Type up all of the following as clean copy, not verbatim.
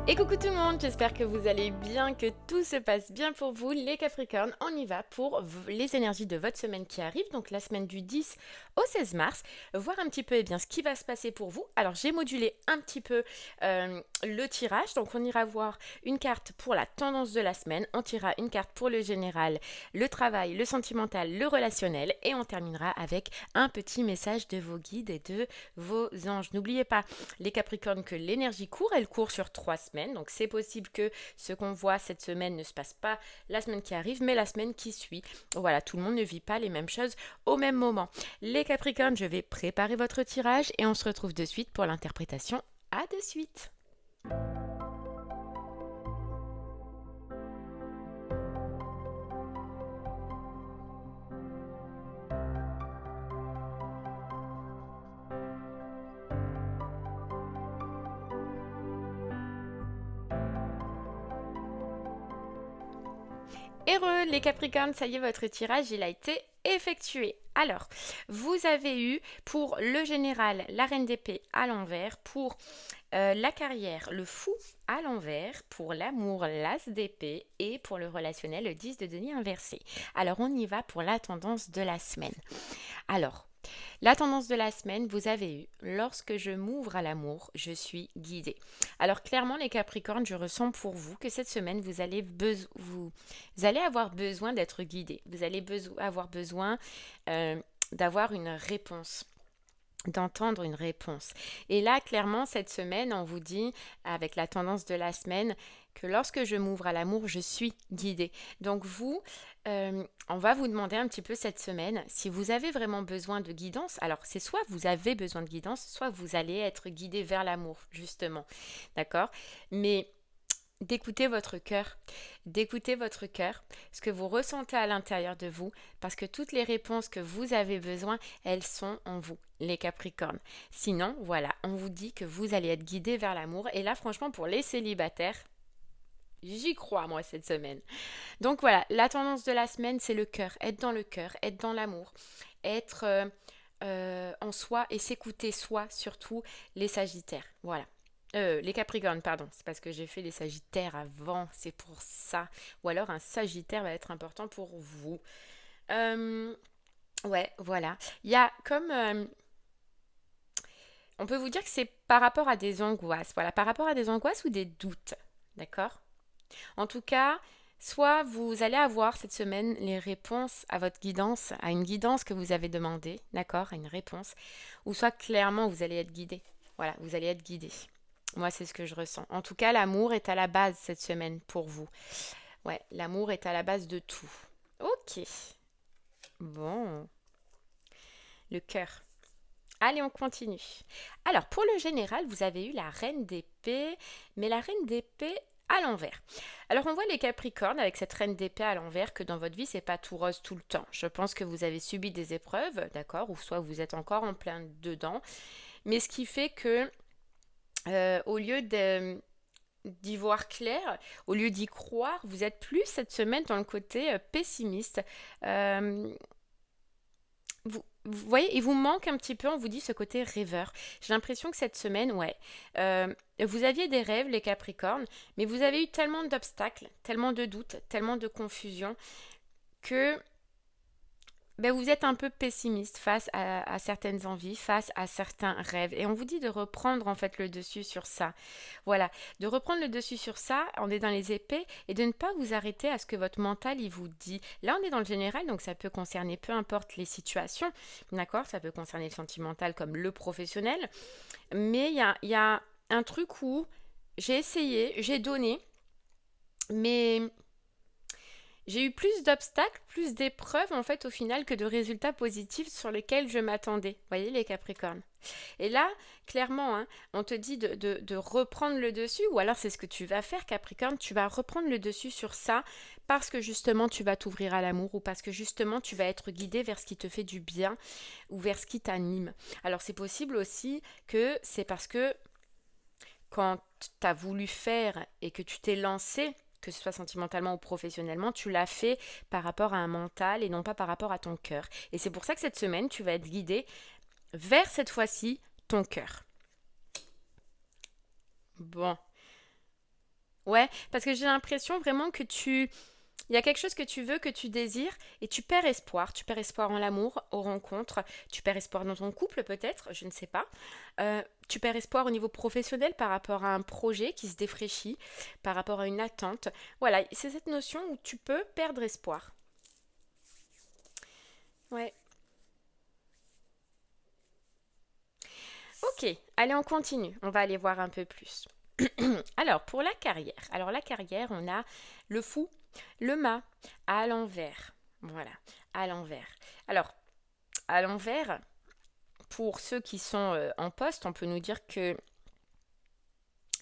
Et coucou tout le monde, j'espère que vous allez bien, que tout se passe bien pour vous. Les Capricornes, on y va pour les énergies de votre semaine qui arrive, donc la semaine du 10 au 16 mars, voir un petit peu ce qui va se passer pour vous. Alors j'ai modulé un petit peu le tirage, donc on ira voir une carte pour la tendance de la semaine, on tirera une carte pour le général, le travail, le sentimental, le relationnel, et on terminera avec un petit message de vos guides et de vos anges. N'oubliez pas, les Capricornes, que l'énergie court, elle court sur 3 semaines. Donc c'est possible que ce qu'on voit cette semaine ne se passe pas la semaine qui arrive, mais la semaine qui suit. Voilà, tout le monde ne vit pas les mêmes choses au même moment. Les Capricornes, je vais préparer votre tirage et on se retrouve de suite pour l'interprétation. À de suite. Heureux les Capricornes, ça y est, votre tirage, il a été effectué. Alors, vous avez eu pour le général la reine d'épée à l'envers, pour la carrière le fou à l'envers, pour l'amour l'as d'épée et pour le relationnel le 10 de denier inversé. Alors, on y va pour la tendance de la semaine. Alors, la tendance de la semaine, vous avez eu: lorsque je m'ouvre à l'amour, je suis guidée. Alors clairement les Capricornes, je ressens pour vous que cette semaine, vous allez avoir besoin d'être guidé. Vous allez avoir besoin d'avoir une réponse, d'entendre une réponse. Et là, clairement, cette semaine, on vous dit, avec la tendance de la semaine, que lorsque je m'ouvre à l'amour, je suis guidée. Donc vous, on va vous demander un petit peu cette semaine si vous avez vraiment besoin de guidance. Alors c'est soit vous avez besoin de guidance, soit vous allez être guidé vers l'amour, justement. D'accord? Mais d'écouter votre cœur, ce que vous ressentez à l'intérieur de vous, parce que toutes les réponses que vous avez besoin, elles sont en vous, les Capricornes. Sinon, voilà, on vous dit que vous allez être guidé vers l'amour. Et là, franchement, pour les célibataires, j'y crois, moi, cette semaine. Donc voilà, la tendance de la semaine, c'est le cœur, être dans l'amour, être en soi et s'écouter soi, surtout les Sagittaires. Voilà. Les Capricornes, pardon, c'est parce que j'ai fait les Sagittaires avant, c'est pour ça. Ou alors un Sagittaire va être important pour vous. Ouais, voilà. Il y a comme... on peut vous dire que c'est par rapport à des angoisses. Voilà, par rapport à des angoisses ou des doutes. D'accord? En tout cas, soit vous allez avoir cette semaine les réponses à votre guidance, à une guidance que vous avez demandée, d'accord, à une réponse, ou soit clairement vous allez être guidé. Voilà, vous allez être guidé. Moi, c'est ce que je ressens. En tout cas, l'amour est à la base cette semaine pour vous. Ouais, l'amour est à la base de tout. Ok. Bon. Le cœur. Allez, on continue. Alors, pour le général, vous avez eu la reine d'épée, mais la reine d'épée à l'envers. Alors, on voit les Capricornes avec cette reine d'épée à l'envers que dans votre vie, c'est pas tout rose tout le temps. Je pense que vous avez subi des épreuves, d'accord, ou soit vous êtes encore en plein dedans. Mais ce qui fait que, au lieu d'y voir clair, au lieu d'y croire, vous êtes plus cette semaine dans le côté pessimiste. Euh, vous voyez, il vous manque un petit peu, on vous dit, ce côté rêveur. J'ai l'impression que cette semaine, ouais, vous aviez des rêves, les Capricornes, mais vous avez eu tellement d'obstacles, tellement de doutes, tellement de confusion, que vous êtes un peu pessimiste face à certaines envies, face à certains rêves. Et on vous dit de reprendre en fait le dessus sur ça. Voilà, de reprendre le dessus sur ça, on est dans les épées, et de ne pas vous arrêter à ce que votre mental il vous dit. Là, on est dans le général, donc ça peut concerner peu importe les situations, d'accord? Ça peut concerner le sentimental comme le professionnel. Mais il y a un truc où j'ai essayé, j'ai donné, mais j'ai eu plus d'obstacles, plus d'épreuves en fait au final que de résultats positifs sur lesquels je m'attendais. Vous voyez les Capricornes. Et là, clairement, hein, on te dit de reprendre le dessus, ou alors c'est ce que tu vas faire Capricorne, tu vas reprendre le dessus sur ça parce que justement tu vas t'ouvrir à l'amour, ou parce que justement tu vas être guidé vers ce qui te fait du bien ou vers ce qui t'anime. Alors c'est possible aussi que c'est parce que quand tu as voulu faire et que tu t'es lancé, que ce soit sentimentalement ou professionnellement, tu l'as fait par rapport à un mental et non pas par rapport à ton cœur. Et c'est pour ça que cette semaine, tu vas être guidé vers cette fois-ci ton cœur. Bon, Ouais, parce que j'ai l'impression vraiment que il y a quelque chose que tu veux, que tu désires, et tu perds espoir. Tu perds espoir en l'amour, aux rencontres, tu perds espoir dans ton couple peut-être, je ne sais pas. Tu perds espoir au niveau professionnel par rapport à un projet qui se défraîchit, par rapport à une attente. Voilà, c'est cette notion où tu peux perdre espoir. Ouais. Ok, allez, on continue. On va aller voir un peu plus. Alors, pour la carrière. Alors, la carrière, on a le fou, le mât, à l'envers. Voilà, à l'envers. Alors, à l'envers, pour ceux qui sont en poste, on peut nous dire que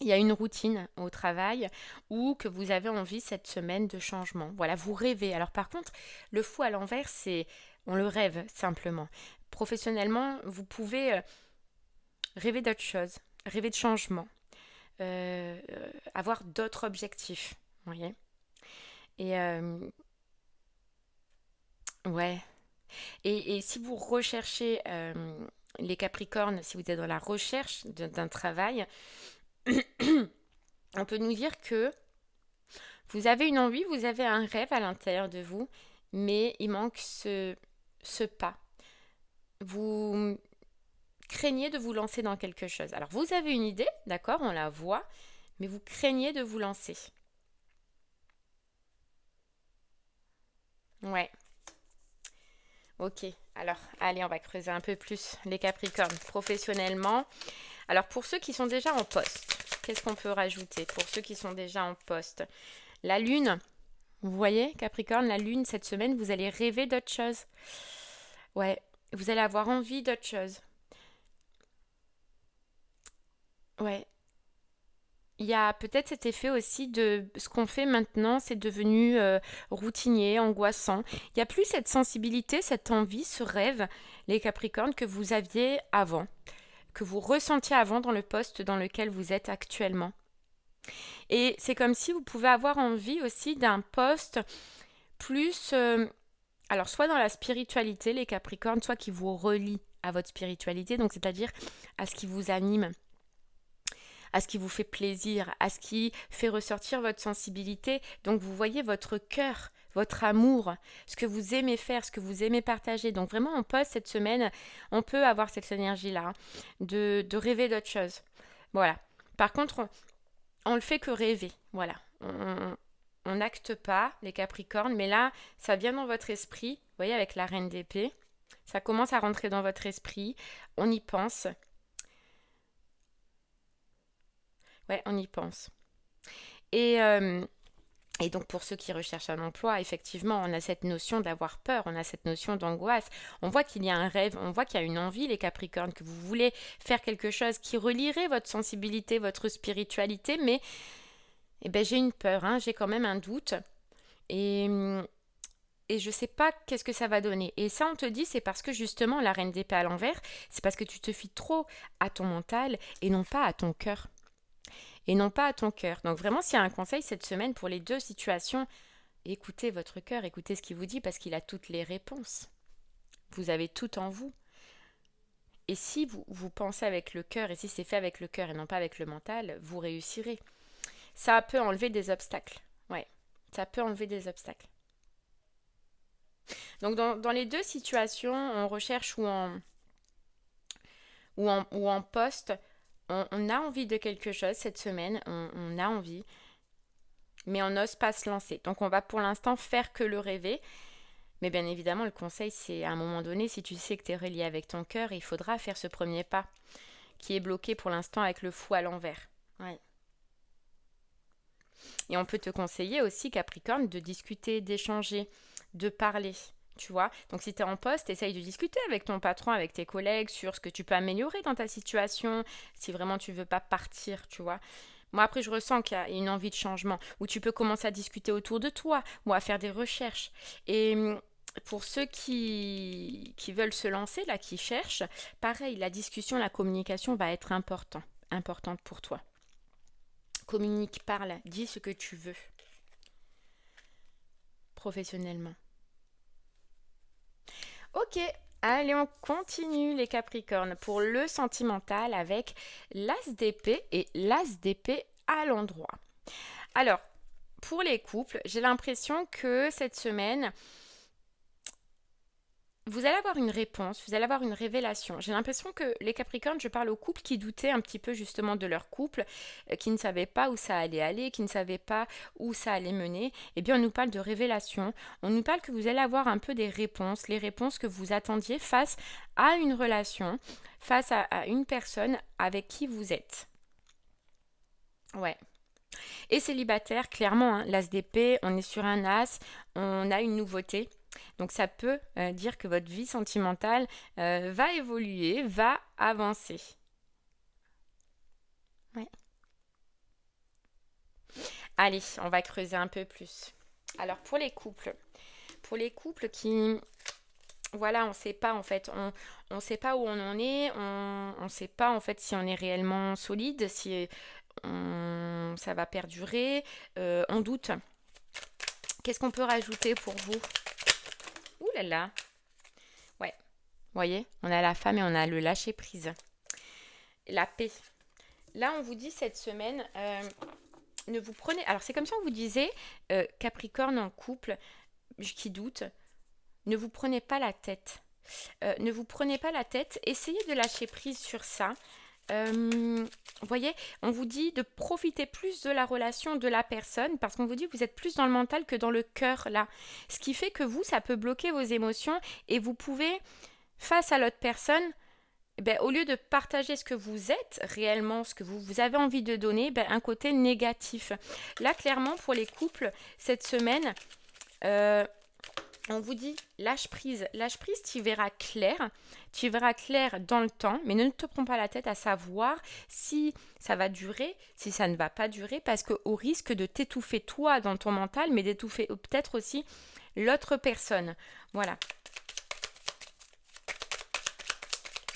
il y a une routine au travail ou que vous avez envie cette semaine de changement. Voilà, vous rêvez. Alors par contre, le fou à l'envers, c'est on le rêve simplement. Professionnellement, vous pouvez rêver d'autre chose, rêver de changement, avoir d'autres objectifs. Vous voyez. Et ouais. Et si vous recherchez les Capricornes, si vous êtes dans la recherche d'un travail, on peut nous dire que vous avez une envie, vous avez un rêve à l'intérieur de vous, mais il manque ce pas. Vous craignez de vous lancer dans quelque chose. Alors vous avez une idée, d'accord, on la voit, mais vous craignez de vous lancer. Ouais, ok. Alors, allez, on va creuser un peu plus les Capricornes professionnellement. Alors, pour ceux qui sont déjà en poste, qu'est-ce qu'on peut rajouter pour ceux qui sont déjà en poste? La Lune, vous voyez, Capricorne, la Lune, cette semaine, vous allez rêver d'autre chose. Ouais, vous allez avoir envie d'autre chose. Ouais. Il y a peut-être cet effet aussi de ce qu'on fait maintenant, c'est devenu routinier, angoissant. Il n'y a plus cette sensibilité, cette envie, ce rêve, les Capricornes, que vous aviez avant, que vous ressentiez avant dans le poste dans lequel vous êtes actuellement. Et c'est comme si vous pouvez avoir envie aussi d'un poste plus, alors soit dans la spiritualité, les Capricornes, soit qui vous relie à votre spiritualité, donc c'est-à-dire à ce qui vous anime, à ce qui vous fait plaisir, à ce qui fait ressortir votre sensibilité. Donc vous voyez votre cœur, votre amour, ce que vous aimez faire, ce que vous aimez partager. Donc vraiment on poste cette semaine, on peut avoir cette énergie-là, de rêver d'autre chose. Voilà. Par contre, on le fait que rêver. Voilà. On n'acte pas les Capricornes, mais là, ça vient dans votre esprit. Vous voyez, avec la reine d'épée, ça commence à rentrer dans votre esprit. On y pense. Ouais, on y pense. Et, euh, et donc pour ceux qui recherchent un emploi, effectivement, on a cette notion d'avoir peur, on a cette notion d'angoisse. On voit qu'il y a un rêve, on voit qu'il y a une envie, les Capricornes, que vous voulez faire quelque chose qui relierait votre sensibilité, votre spiritualité, mais eh ben, j'ai une peur, hein, j'ai quand même un doute. Et, et je ne sais pas qu'est-ce que ça va donner. Et ça, on te dit, c'est parce que justement, la reine d'épée à l'envers, c'est parce que tu te fies trop à ton mental et non pas à ton cœur. Et non pas à ton cœur. Donc vraiment, s'il y a un conseil cette semaine pour les deux situations, écoutez votre cœur, écoutez ce qu'il vous dit parce qu'il a toutes les réponses. Vous avez tout en vous. Et si vous pensez avec le cœur, et si c'est fait avec le cœur et non pas avec le mental, vous réussirez. Ça peut enlever des obstacles. Ouais, ça peut enlever des obstacles. Donc dans les deux situations, on recherche ou en poste, on a envie de quelque chose cette semaine, on a envie, mais on n'ose pas se lancer. Donc on va pour l'instant faire que le rêver. Mais bien évidemment, le conseil, c'est à un moment donné, si tu sais que tu es relié avec ton cœur, il faudra faire ce premier pas qui est bloqué pour l'instant avec le fou à l'envers. Ouais. Et on peut te conseiller aussi, Capricorne, de discuter, d'échanger, de parler. Tu vois, donc si tu es en poste, essaye de discuter avec ton patron, avec tes collègues sur ce que tu peux améliorer dans ta situation, si vraiment tu veux pas partir, tu vois. Moi, après, je ressens qu'il y a une envie de changement, où tu peux commencer à discuter autour de toi, ou à faire des recherches. Et pour ceux qui veulent se lancer, là, qui cherchent, pareil, la discussion, la communication va être importante pour toi. Communique, parle, dis ce que tu veux, professionnellement. Ok, allez, on continue les Capricornes pour le sentimental avec l'as d'épée et l'as d'épée à l'endroit. Alors, pour les couples, j'ai l'impression que cette semaine, vous allez avoir une réponse, vous allez avoir une révélation. J'ai l'impression que les Capricornes, je parle aux couples qui doutaient un petit peu justement de leur couple, qui ne savaient pas où ça allait aller, qui ne savaient pas où ça allait mener. Eh bien, on nous parle de révélation. On nous parle que vous allez avoir un peu des réponses, les réponses que vous attendiez face à une relation, face à une personne avec qui vous êtes. Ouais. Et célibataire, clairement, hein, l'as d'épée, on est sur un as, on a une nouveauté. Donc ça peut dire que votre vie sentimentale va évoluer, va avancer. Ouais. Allez, on va creuser un peu plus. Alors pour les couples qui, voilà, on ne sait pas en fait, on sait pas où on en est, on ne sait pas en fait si on est réellement solide, si ça va perdurer, on doute. Qu'est-ce qu'on peut rajouter pour vous? Ouh là là. Ouais, vous voyez, on a la femme et on a le lâcher prise. La paix. Là, on vous dit cette semaine, ne vous prenez... Alors, c'est comme si on vous disait, Capricorne en couple, qui doute, ne vous prenez pas la tête. Ne vous prenez pas la tête, essayez de lâcher prise sur ça. Vous voyez, on vous dit de profiter plus de la relation de la personne parce qu'on vous dit que vous êtes plus dans le mental que dans le cœur là. Ce qui fait que vous, ça peut bloquer vos émotions et vous pouvez, face à l'autre personne, au lieu de partager ce que vous êtes réellement, ce que vous avez envie de donner, un côté négatif. Là, clairement, pour les couples, cette semaine, on vous dit lâche prise. Lâche prise, tu verras clair. Tu verras clair dans le temps, mais ne te prends pas la tête à savoir si ça va durer, si ça ne va pas durer, parce qu'au risque de t'étouffer toi dans ton mental, mais d'étouffer peut-être aussi l'autre personne. Voilà.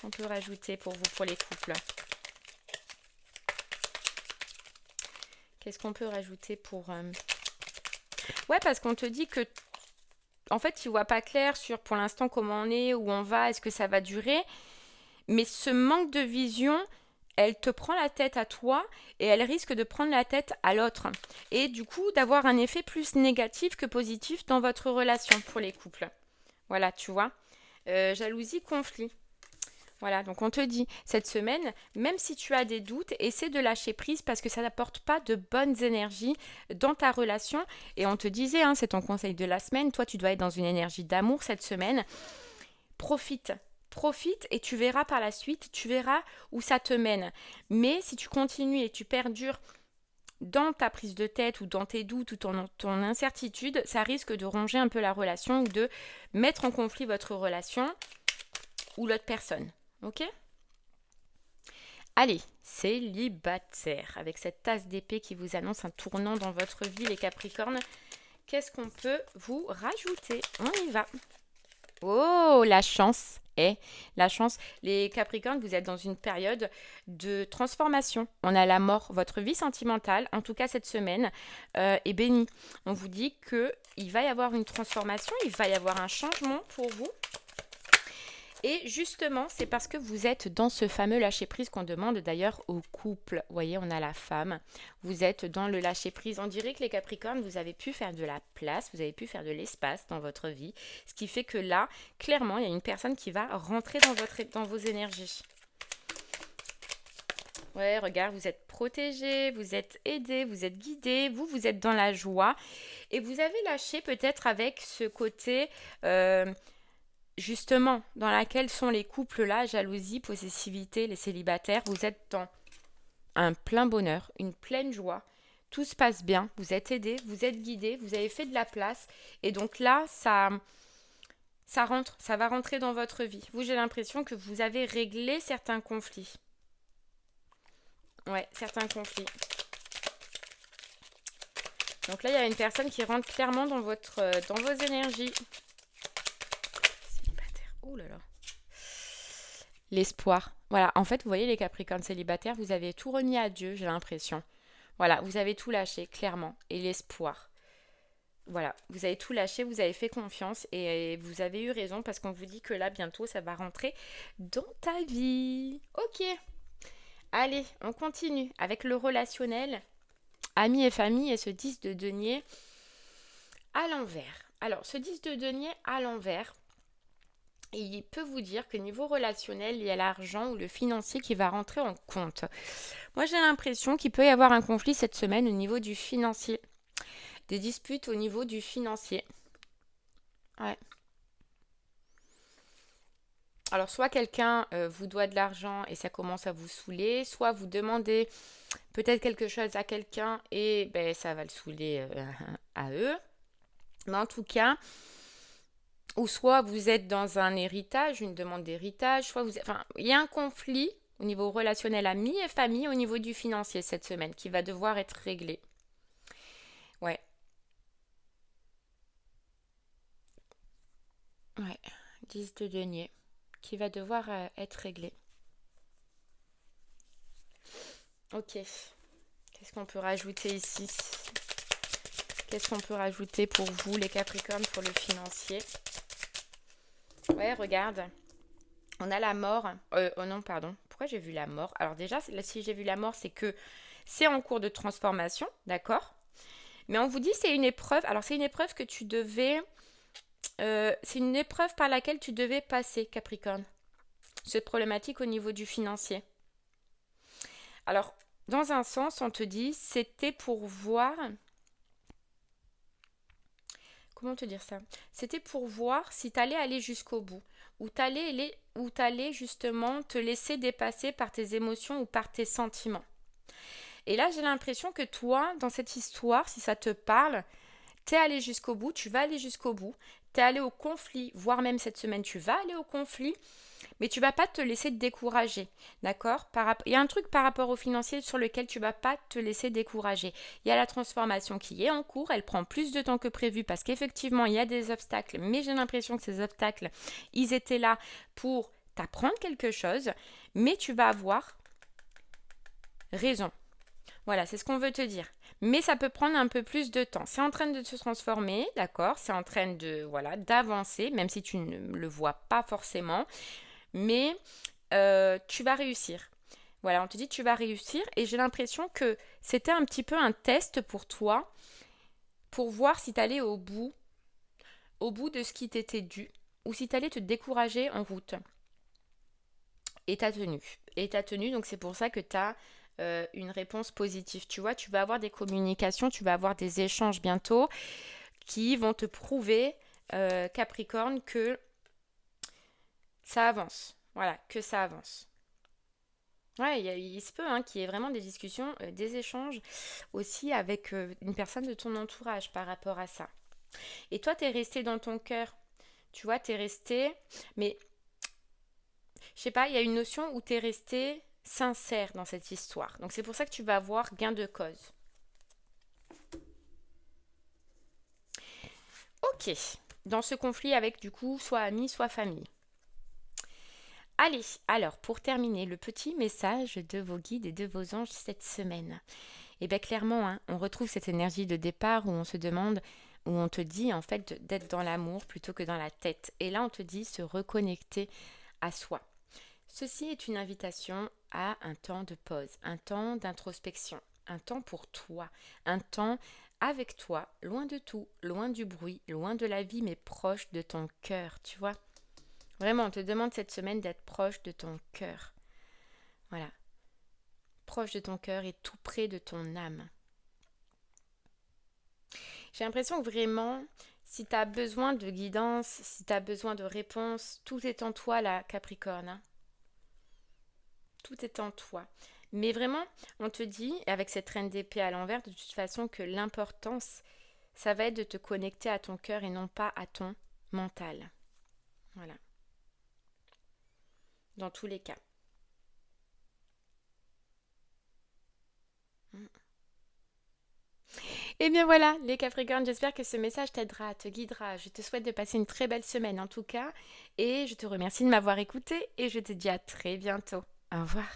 On peut rajouter pour vous, pour les couples. Qu'est-ce qu'on peut rajouter pour... Ouais, parce qu'on te dit que en fait, tu vois pas clair sur pour l'instant comment on est, où on va, est-ce que ça va durer. Mais ce manque de vision, elle te prend la tête à toi et elle risque de prendre la tête à l'autre. Et du coup, d'avoir un effet plus négatif que positif dans votre relation pour les couples. Voilà, tu vois. Jalousie, conflit. Voilà, donc on te dit, cette semaine, même si tu as des doutes, essaie de lâcher prise parce que ça n'apporte pas de bonnes énergies dans ta relation. Et on te disait, hein, c'est ton conseil de la semaine, toi tu dois être dans une énergie d'amour cette semaine. Profite et tu verras par la suite, tu verras où ça te mène. Mais si tu continues et tu perdures dans ta prise de tête ou dans tes doutes ou ton incertitude, ça risque de ronger un peu la relation ou de mettre en conflit votre relation ou l'autre personne. Ok? Allez, célibataire, avec cette tasse d'épée qui vous annonce un tournant dans votre vie, les Capricornes, qu'est-ce qu'on peut vous rajouter? On y va. Oh, la chance! La chance, les Capricornes, vous êtes dans une période de transformation. On a la mort, votre vie sentimentale, en tout cas cette semaine, est bénie. On vous dit qu'il va y avoir une transformation, il va y avoir un changement pour vous. Et justement, c'est parce que vous êtes dans ce fameux lâcher-prise qu'on demande d'ailleurs au couple. Vous voyez, on a la femme. Vous êtes dans le lâcher-prise. On dirait que les Capricornes, vous avez pu faire de la place, vous avez pu faire de l'espace dans votre vie. Ce qui fait que là, clairement, il y a une personne qui va rentrer dans vos énergies. Ouais, regarde, vous êtes protégé, vous êtes aidé, vous êtes guidé, vous êtes dans la joie. Et vous avez lâché peut-être avec ce côté... justement, dans laquelle sont les couples là, jalousie, possessivité, les célibataires, vous êtes dans un plein bonheur, une pleine joie, tout se passe bien, vous êtes aidé, vous êtes guidé, vous avez fait de la place, et donc là, ça va rentrer dans votre vie. Vous, j'ai l'impression que vous avez réglé certains conflits. Ouais, certains conflits. Donc là, il y a une personne qui rentre clairement dans vos énergies. Oh là là. L'espoir. Voilà, en fait, vous voyez les Capricornes célibataires, vous avez tout remis à Dieu, j'ai l'impression. Voilà, vous avez tout lâché, clairement. Et l'espoir. Voilà, vous avez tout lâché, vous avez fait confiance et vous avez eu raison parce qu'on vous dit que là, bientôt, ça va rentrer dans ta vie. Ok. Allez, on continue avec le relationnel. amis et famille et ce 10 de denier à l'envers. Alors, ce 10 de denier à l'envers, il peut vous dire que niveau relationnel, il y a l'argent ou le financier qui va rentrer en compte. Moi, j'ai l'impression qu'il peut y avoir un conflit cette semaine au niveau du financier. Des disputes au niveau du financier. Ouais. Alors, soit quelqu'un vous doit de l'argent et ça commence à vous saouler, soit vous demandez peut-être quelque chose à quelqu'un et ben, ça va le saouler à eux. Mais en tout cas, ou soit vous êtes dans un héritage, une demande d'héritage, soit vous êtes... Enfin, il y a un conflit au niveau relationnel amis et famille au niveau du financier cette semaine qui va devoir être réglé. Ouais. Ouais. 10 de denier qui va devoir être réglé. Ok. Qu'est-ce qu'on peut rajouter ici? Qu'est-ce qu'on peut rajouter pour vous, les Capricornes, pour le financier? Ouais, regarde. On a la mort. Oh non, pardon. Pourquoi j'ai vu la mort? Alors déjà, si j'ai vu la mort, c'est que c'est en cours de transformation, d'accord? Mais on vous dit c'est une épreuve. Alors c'est une épreuve que tu devais... c'est une épreuve par laquelle tu devais passer, Capricorne. Cette problématique au niveau du financier. Alors, dans un sens, on te dit, c'était pour voir... Comment te dire ça? C'était pour voir si tu allais aller jusqu'au bout. Ou t'allais justement te laisser dépasser par tes émotions ou par tes sentiments. Et là, j'ai l'impression que toi, dans cette histoire, si ça te parle, t'es allé jusqu'au bout, tu vas aller jusqu'au bout. T'es allé au conflit, voire même cette semaine, tu vas aller au conflit. Mais tu ne vas pas te laisser décourager, d'accord? Il y a un truc par rapport au financier sur lequel tu ne vas pas te laisser décourager. Il y a la transformation qui est en cours, elle prend plus de temps que prévu parce qu'effectivement, il y a des obstacles, mais j'ai l'impression que ces obstacles, ils étaient là pour t'apprendre quelque chose, mais tu vas avoir raison. Voilà, c'est ce qu'on veut te dire. Mais ça peut prendre un peu plus de temps. C'est en train de se transformer, d'accord? C'est en train de, voilà, d'avancer, même si tu ne le vois pas forcément. Mais tu vas réussir. Voilà, on te dit tu vas réussir et j'ai l'impression que c'était un petit peu un test pour toi pour voir si tu allais au bout de ce qui t'était dû ou si tu allais te décourager en route. Et tu as tenu. Et tu as tenu, donc c'est pour ça que tu as une réponse positive. Tu vois, tu vas avoir des communications, tu vas avoir des échanges bientôt qui vont te prouver, Capricorne, que ça avance. Voilà, que ça avance. Ouais, il se peut qu'il y ait vraiment des discussions, des échanges aussi avec une personne de ton entourage par rapport à ça. Et toi, t'es resté dans ton cœur. Tu vois, t'es resté, mais je sais pas, il y a une notion où t'es resté sincère dans cette histoire. Donc c'est pour ça que tu vas avoir gain de cause. Ok, dans ce conflit avec du coup soit amis, soit famille. Allez, alors pour terminer, le petit message de vos guides et de vos anges cette semaine. Et bien clairement, on retrouve cette énergie de départ où on se demande, où on te dit en fait d'être dans l'amour plutôt que dans la tête. Et là, on te dit se reconnecter à soi. Ceci est une invitation à un temps de pause, un temps d'introspection, un temps pour toi, un temps avec toi, loin de tout, loin du bruit, loin de la vie, mais proche de ton cœur, tu vois. Vraiment, on te demande cette semaine d'être proche de ton cœur. Voilà. Proche de ton cœur et tout près de ton âme. J'ai l'impression que vraiment, si tu as besoin de guidance, si tu as besoin de réponse, tout est en toi là, Capricorne. Tout est en toi. Mais vraiment, on te dit, avec cette reine d'épée à l'envers, de toute façon, que l'importance, ça va être de te connecter à ton cœur et non pas à ton mental. Voilà. Dans tous les cas. Et bien voilà, les Capricornes, j'espère que ce message t'aidera, te guidera. Je te souhaite de passer une très belle semaine en tout cas. Et je te remercie de m'avoir écouté et je te dis à très bientôt. Au revoir.